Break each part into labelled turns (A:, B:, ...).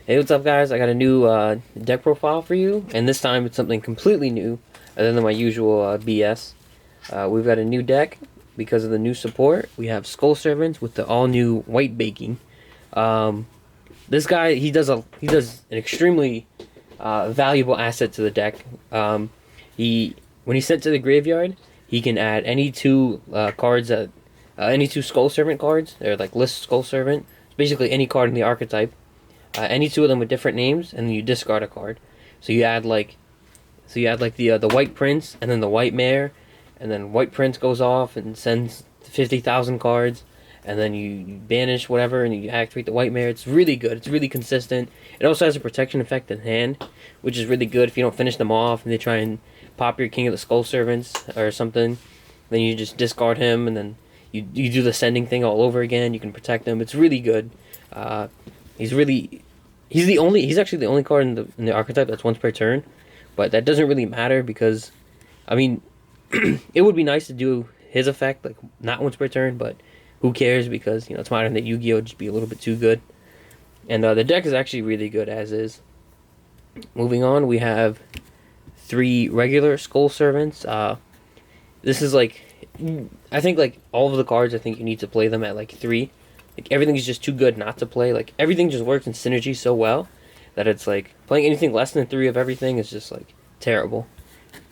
A: Hey, what's up, guys? I got a new deck profile for you, and this time it's something completely new, other than my usual BS. We've got a new deck because of the new support. We have Skull Servants with the all-new white baking. Um, this guy, he does an extremely valuable asset to the deck. He when he's sent to the graveyard, he can add any two cards that any two Skull Servant cards. They're like list Skull Servant. It's basically any card in the archetype, any two of them with different names, and then you discard a card. So you add like the White Prince and then the White Mare, and then White Prince goes off and sends 50,000 cards, and then you banish whatever and you activate the White Mare. It's really good. It's really consistent. It also has a protection effect in hand, which is really good if you don't finish them off and they try and pop your King of the Skull Servants or something. Then you just discard him, and then you do the sending thing all over again. You can protect him. It's really good. Uh, he's actually the only card in the archetype that's once per turn, but that doesn't really matter because, I mean, it would be nice to do his effect like not once per turn, but who cares, because it's modern that Yu-Gi-Oh just be a little bit too good, and the deck is actually really good as is. Moving on, we have three regular Skull Servants. This is like, I think like all of the cards, I think you need to play them at like three. Like everything is just too good not to play. Like everything just works in synergy so well that it's like playing anything less than three of everything is just like terrible.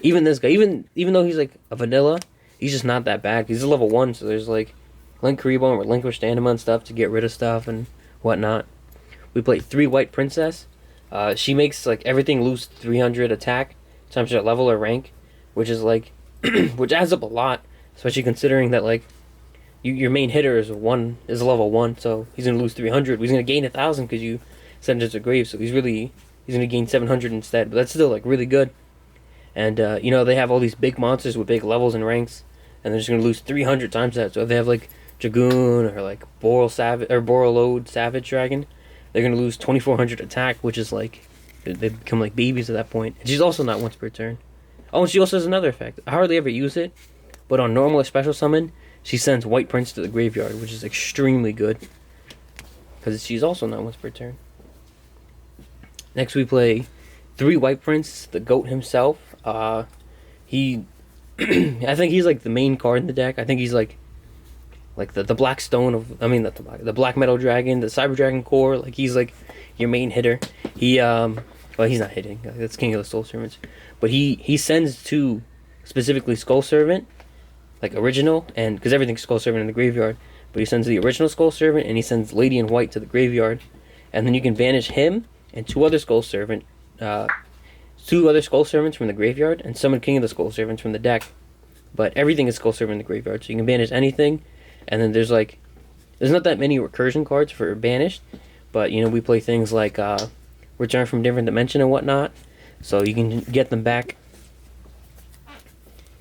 A: Even this guy, even though he's like a vanilla, he's just not that bad. He's a level one, so there's like Link Karibo and Relinquish Stamina and stuff to get rid of stuff and whatnot. We played three White Princess. She makes like everything lose 300 attack times their level or rank, which is like which adds up a lot, especially considering that like your main hitter is a level one, so he's gonna lose 300. He's gonna gain 1,000 because you send him to the grave, so he's gonna gain 700 instead. But that's still like really good. And they have all these big monsters with big levels and ranks, and they're just gonna lose 300 times that. So if they have like Dragoon or like Borreload Savage Dragon, they're gonna lose 2,400 attack, which is like they become like babies at that point. And she's also not once per turn. Oh, and she also has another effect. I hardly ever use it, but on normal or special summon, she sends White Prince to the graveyard, which is extremely good, because she's also not once per turn. Next we play three White Prince, the GOAT himself. He, I think he's like the main card in the deck. I think he's like the Black Stone of, I mean the Black Metal Dragon, the Cyber Dragon core. Like he's like your main hitter. Well, he's not hitting. That's King of the Soul Servants, but he sends two, specifically Skull Servant, like original, and because everything's Skull Servant in the graveyard, but he sends the original Skull Servant and he sends Lady in White to the graveyard, and then you can banish him and two other Skull Servants from the graveyard and summon King of the Skull Servants from the deck. But everything is Skull Servant in the graveyard, so you can banish anything, and then there's not that many recursion cards for banished, but we play things like Return from Different Dimension and whatnot, so you can get them back.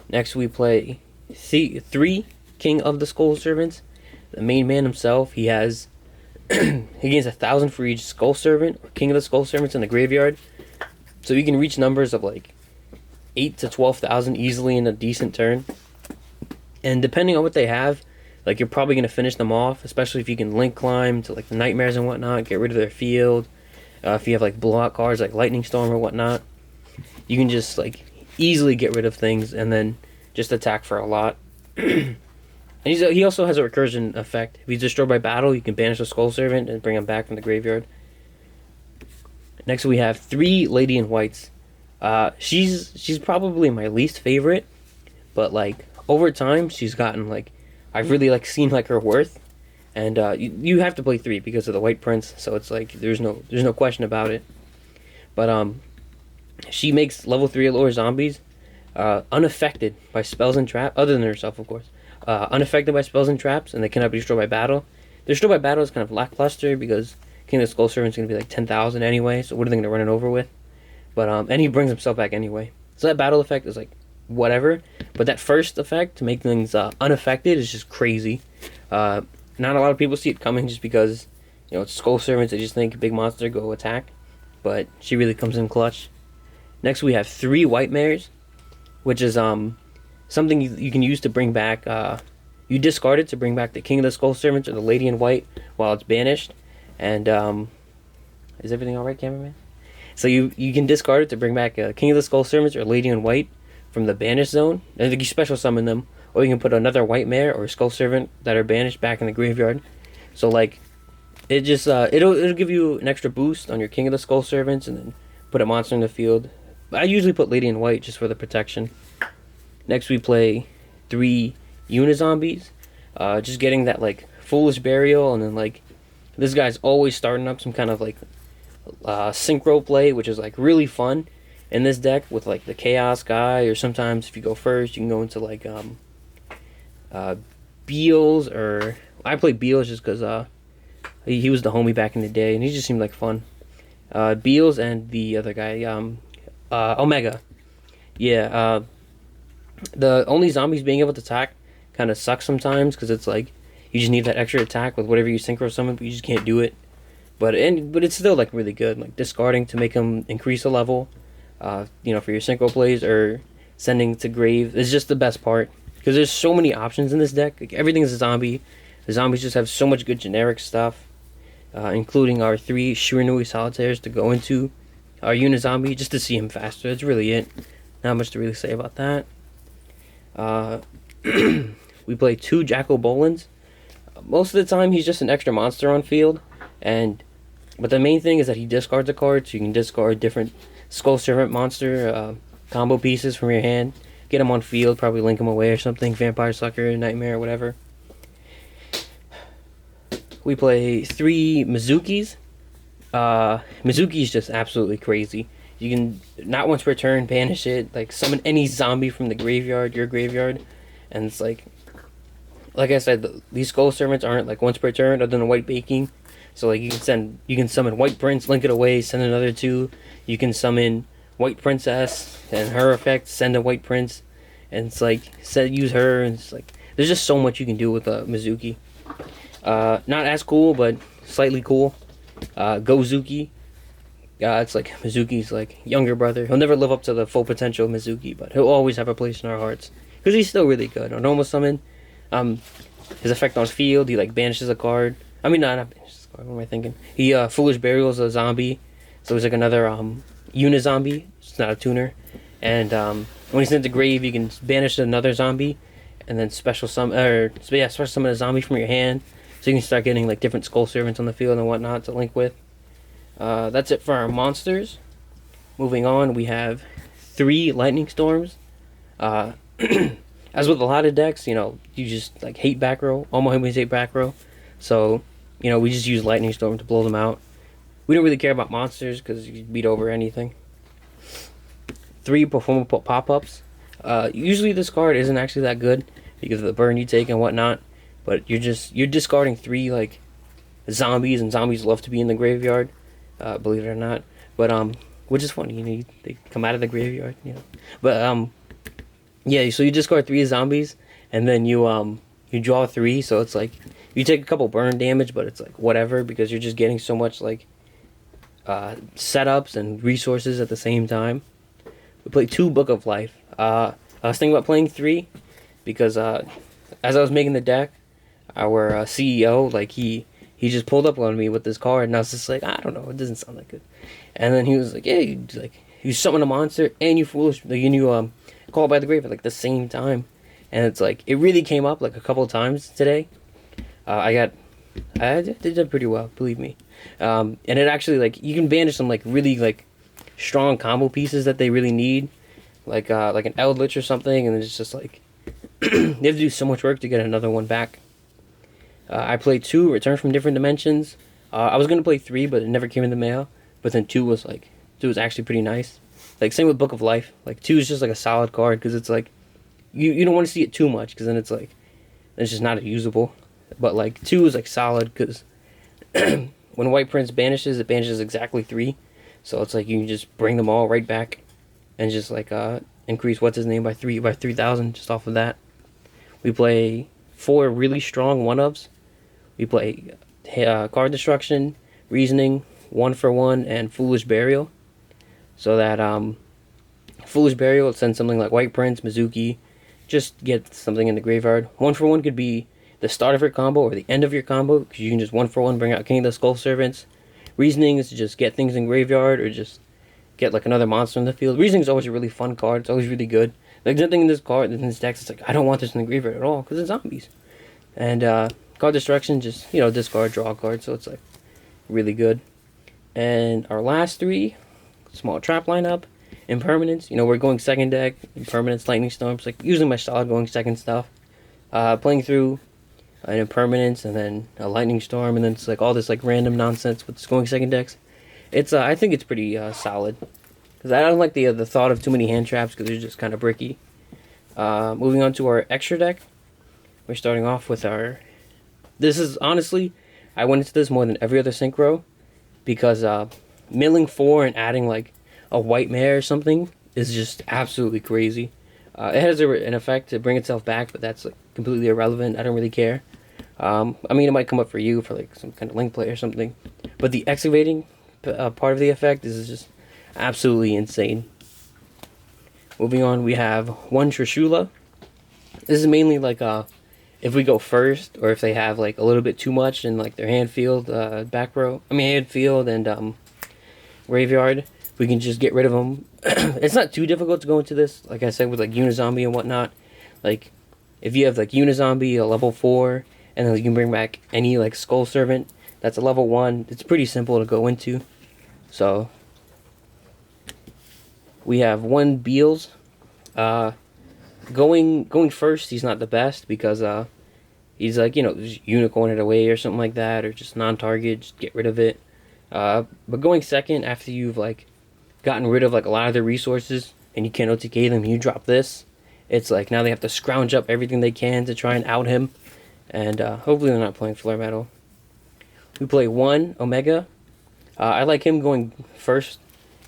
A: Next we play three King of the Skull Servants. The main man himself, he has he gains 1,000 for each Skull Servant or King of the Skull Servants in the graveyard, so you can reach numbers of like 8 to 12,000 easily in a decent turn. And depending on what they have, like you're probably gonna finish them off, especially if you can link climb to like the Nightmares and whatnot, get rid of their field. If you have like blowout cards like Lightning Storm or whatnot, you can just like easily get rid of things and then just attack for a lot. And he also has a recursion effect. If he's destroyed by battle, you can banish a Skull Servant and bring him back from the graveyard. Next we have three Lady in Whites. She's probably my least favorite, but like over time she's gotten like, I've really like seen like her worth, and you have to play three because of the White Prince, so it's like there's no question about it. But she makes level 3 or lower zombies unaffected by spells and traps, other than herself, of course. Unaffected by spells and traps, and they cannot be destroyed by battle. Destroyed by battle is kind of lackluster because King of the Skull Servant is going to be like 10,000 anyway, so what are they going to run it over with? But and he brings himself back anyway. So that battle effect is like whatever, but that first effect to make things unaffected is just crazy. Not a lot of people see it coming just because it's Skull Servants. They just think big monster, go attack, but she really comes in clutch. Next we have three White Mares, which is something you can use to bring back. You discard it to bring back the King of the Skull Servants or the Lady in White while it's banished, and Is everything all right, cameraman? So you can discard it to bring back King of the Skull Servants or Lady in White from the banished zone. I think you special summon them, or you can put another White Mare or Skull Servant that are banished back in the graveyard. So like, it just it'll give you an extra boost on your King of the Skull Servants, and then put a monster in the field. I usually put Lady in White just for the protection. Next we play 3 Unizombies. Just getting that like Foolish Burial, and then like this guy's always starting up some kind of like Synchro play, which is like really fun in this deck with like the Chaos guy, or sometimes if you go first, you can go into like Beals, or I play Beals just because he was the homie back in the day, and he just seemed like fun. Beals and the other guy, Omega. Yeah, the only zombies being able to attack kind of sucks sometimes because it's like you just need that extra attack with whatever you synchro summon, but you just can't do it. But it's still like really good, like discarding to make them increase a level. For your synchro plays, or sending to grave is just the best part because there's so many options in this deck. Like everything is a zombie. The zombies just have so much good generic stuff, including our 3 Shiranui Solitaires to go into our Unizombie just to see him faster. That's really it. Not much to really say about that. We play 2 Jackal Bolins. Most of the time, he's just an extra monster on field, but the main thing is that he discards a card, so you can discard different Skull Servant monster combo pieces from your hand, get him on field, probably link him away or something, Vampire Sucker, Nightmare, whatever. We play 3 Mizukis. Mizuki is just absolutely crazy. You can, not once per turn, banish it, like summon any zombie from the graveyard, your graveyard, and it's like I said, these Skull Servants aren't like once per turn, other than a wightbaking. So like you can summon White Prince, link it away, send another 2. You can summon White Princess and her effect, send a White Prince, and it's like use her, and it's like there's just so much you can do with a Mizuki. Not as cool, but slightly cool. Gozuki. It's like Mizuki's like younger brother. He'll never live up to the full potential of Mizuki, but he'll always have a place in our hearts because he's still really good. On normal summon, his effect on field, he like banishes a card. I mean, not banishes a card. What am I thinking? He Foolish Burial's a zombie, so he's like another Unizombie. It's not a tuner. And when he's in the grave, you can banish another zombie, and then special summon a zombie from your hand, so you can start getting like different Skull Servants on the field and whatnot to link with. That's it for our monsters. Moving on, we have 3 Lightning Storms. As with a lot of decks, you just like hate back row. All my homies hate back row. So, we just use Lightning Storm to blow them out. We don't really care about monsters because you beat over anything. 3 Performable Pop-Ups. Usually this card isn't actually that good because of the burn you take and whatnot. But you're discarding 3 like zombies, and zombies love to be in the graveyard. Believe it or not, but which is funny, they come out of the graveyard, But yeah, so you discard 3 zombies, and then you draw 3, so it's like you take a couple burn damage, but it's like whatever because you're just getting so much like setups and resources at the same time. We play 2 Book of Life. I was thinking about playing 3 because as I was making the deck, our CEO like he just pulled up on me with this card, and I was just like, I don't know, it doesn't sound that good. And then he was like, yeah, you summon a monster, and you call it by the grave at like the same time. And it's like, it really came up like a couple of times today. I did pretty well, believe me. And it actually, like, you can banish some like really like strong combo pieces that they really need, like an Eldritch or something, and it's just like, they have to do so much work to get another one back. I played 2 Return from Different Dimensions. I was gonna play 3, but it never came in the mail. But then 2 was actually pretty nice. Like same with Book of Life. Like 2 is just like a solid card because it's like you don't want to see it too much because then it's like it's just not usable. But like 2 is like solid because when White Prince banishes, it banishes exactly 3. So it's like you can just bring them all right back and just like increase what's his name by 3,000 just off of that. We play 4 really strong 1-ofs. We play Card Destruction, Reasoning, 1-for-1, and Foolish Burial. So that Foolish Burial will send something like White Prince, Mizuki, just get something in the graveyard. 1-for-1 could be the start of your combo or the end of your combo, because you can just 1-for-1 bring out King of the Skull Servants. Reasoning is to just get things in graveyard or just get like another monster in the field. Reasoning is always a really fun card. It's always really good. Like nothing in this card in this deck. It's like I don't want this in the graveyard at all because it's zombies. And card destruction, just discard, draw a card. So it's like really good. And our last three, small trap lineup, impermanence. We're going second deck, impermanence, lightning storms. Like using my solid going second stuff. Playing through an impermanence and then a lightning storm, and then it's like all this like random nonsense with going second decks. It's I think it's pretty solid because I don't like the thought of too many hand traps because they're just kind of bricky. Moving on to our extra deck, we're starting off with our. This is honestly, I went into this more than every other synchro because milling 4 and adding like a white mare or something is just absolutely crazy. It has an effect to bring itself back, but that's like completely irrelevant. I don't really care. I mean, it might come up for you for like some kind of link play or something, but the excavating part of the effect is just absolutely insane. Moving on, we have one Trishula. This is mainly like if we go first, or if they have like a little bit too much in like their hand field, hand field and graveyard, we can just get rid of them. It's not too difficult to go into this, like I said, with like Unizombie and whatnot. Like if you have like Unizombie, a level 4, and then you can bring back any like Skull Servant that's a level 1, it's pretty simple to go into. So we have one Beals. Going first, he's not the best because he's like just unicorn it away or something like that, or just non-target, just get rid of it. But going second, after you've like gotten rid of like a lot of their resources and you can't OTK them, you drop this. It's like now they have to scrounge up everything they can to try and out him, and hopefully they're not playing Flare Metal. We play one Omega. I like him going first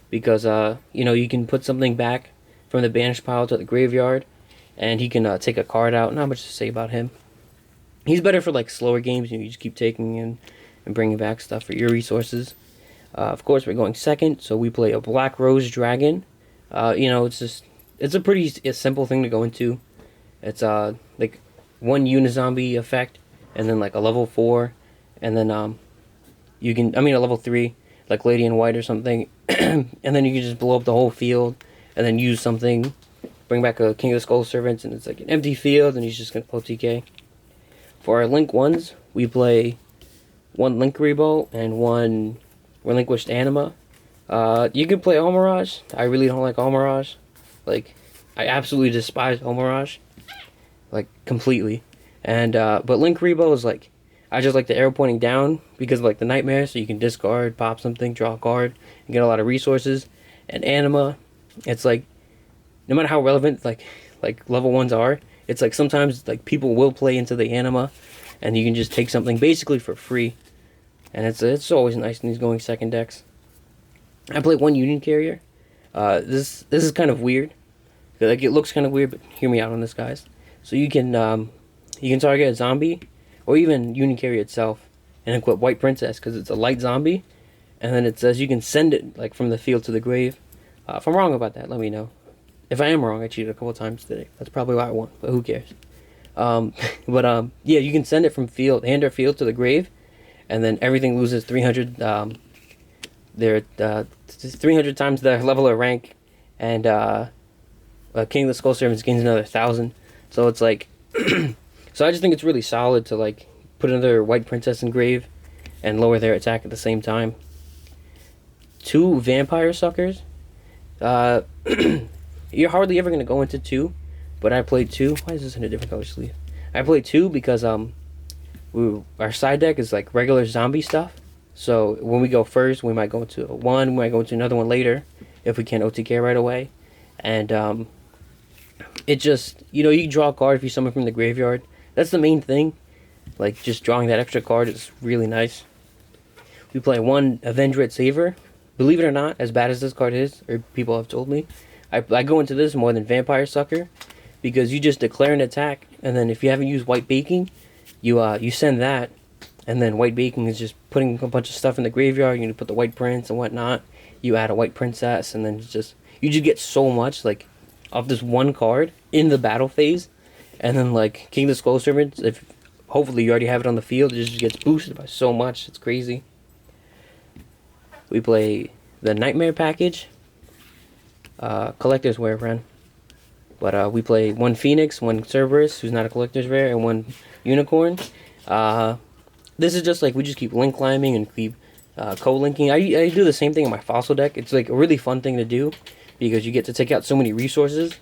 A: because you can put something back from the banished pile to the graveyard, and he can take a card out. Not much to say about him. He's better for like slower games. You just keep taking in and bringing back stuff for your resources. Of course, we're going second, so we play a Black Rose Dragon. It's a pretty simple thing to go into. It's like one Unizombie effect, and then like a level 4, and then a level 3, like Lady in White or something, and then you can just blow up the whole field, and then use something, bring back a King of the Skull Servants, and it's like an empty field, and he's just gonna OTK. For our Link 1s, we play one Link Rebo and one Relinquished Anima. You can play Almirage. I really don't like Almirage. Like, I absolutely despise Almirage. Like, completely. And, but Link Rebo is like, I just like the arrow pointing down because of like the Nightmare, so you can discard, pop something, draw a card, and get a lot of resources. And Anima, it's like, no matter how relevant like level 1s are, it's like sometimes like people will play into the Anima, and you can just take something basically for free. And it's always nice when he's going second decks. I play one Union Carrier. This is kind of weird. Like it looks kind of weird, but hear me out on this, guys. So you can target a zombie, or even Union Carrier itself, and equip White Princess because it's a light zombie. And then it says you can send it like from the field to the grave. If I'm wrong about that, let me know. If I am wrong, I cheated a couple times today. That's probably why I won, but who cares? Yeah, you can send it from hand or field to the grave, and then everything loses 300. 300 times their level or rank, and King of the Skull Servants gains another 1,000. So it's like, so I just think it's really solid to like put another White Princess in grave, and lower their attack at the same time. 2 Vampire Suckers. You're hardly ever gonna go into 2, but I played 2. Why is this in a different color sleeve? I played 2 because our side deck is like regular zombie stuff. So when we go first, we might go into one, we might go into another one later if we can't OTK right away. And it just, you can draw a card if you summon from the graveyard. That's the main thing. Like just drawing that extra card is really nice. We play one Avenged Saver. Believe it or not, as bad as this card is, or people have told me, I go into this more than Vampire Sucker, because you just declare an attack, and then if you haven't used Wightbaking, you send that, and then Wightbaking is just putting a bunch of stuff in the graveyard. You put the White Prince and whatnot. You add a White Princess, and then you just get so much like off this one card in the battle phase, and then like King of the Skull Servants, if hopefully you already have it on the field, it just gets boosted by so much. It's crazy. We play the Nightmare package. Collector's rare run. But we play one Phoenix, one Cerberus, who's not a collector's rare, and one Unicorn. This is just like, we just keep link climbing and keep co-linking. I do the same thing in my fossil deck. It's like a really fun thing to do because you get to take out so many resources,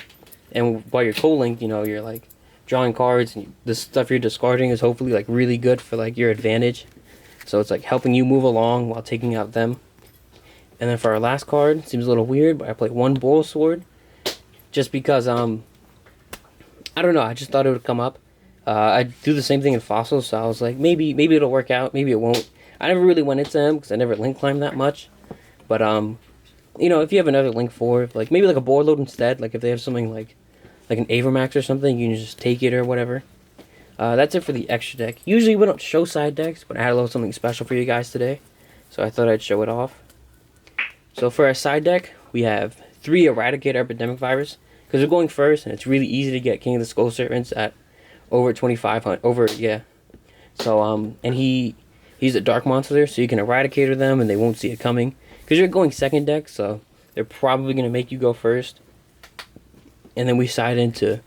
A: and while you're co-linked, you know, you're like drawing cards, and the stuff you're discarding is hopefully like really good for like your advantage. So it's like helping you move along while taking out them. And then for our last card, seems a little weird, but I play one Bull Sword just because I don't know, I just thought it would come up. I do the same thing in fossils, so I was like, maybe it'll work out, maybe it won't. I never really went into them because I never link climbed that much. But you know, if you have another link for, like maybe like a board load instead, like if they have something like an Avermax or something, you can just take it or whatever. That's it for the extra deck. Usually we don't show side decks, but I had a little something special for you guys today, so I thought I'd show it off. So for our side deck, we have 3 Eradicate Epidemic Virus, because we're going first, and it's really easy to get King of the Skull Servants at over 2,500, yeah. So, and he's a dark monster, so you can Eradicator them, and they won't see it coming. Because you're going second deck, so they're probably going to make you go first. And then we side into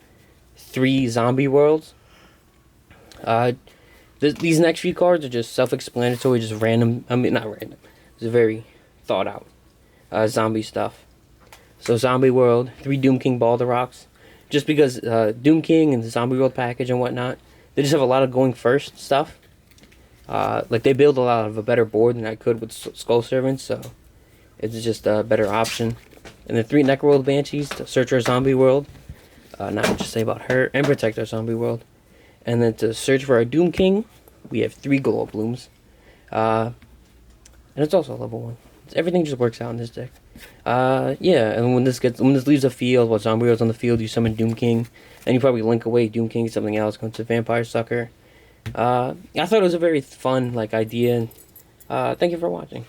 A: 3 Zombie Worlds. These next few cards are just self-explanatory, just random. I mean, not random. It's very thought out zombie stuff. So Zombie World, 3 Doom King Balderoks. Just because Doom King and the Zombie World package and whatnot, they just have a lot of going first stuff. Like they build a lot of a better board than I could with Skull Servants, so it's just a better option. And then 3 Necroworld Banshees to search our Zombie World. Not much to say about her, and protect our Zombie World. And then to search for our Doom King, we have 3 Glow Blooms. And it's also level 1. Everything just works out in this deck. Yeah, and when this leaves the field, while Zombie World's on the field, you summon Doom King. And you probably link away Doom King, something else, go to Vampire Sucker. I thought it was a very fun, like, idea. Thank you for watching.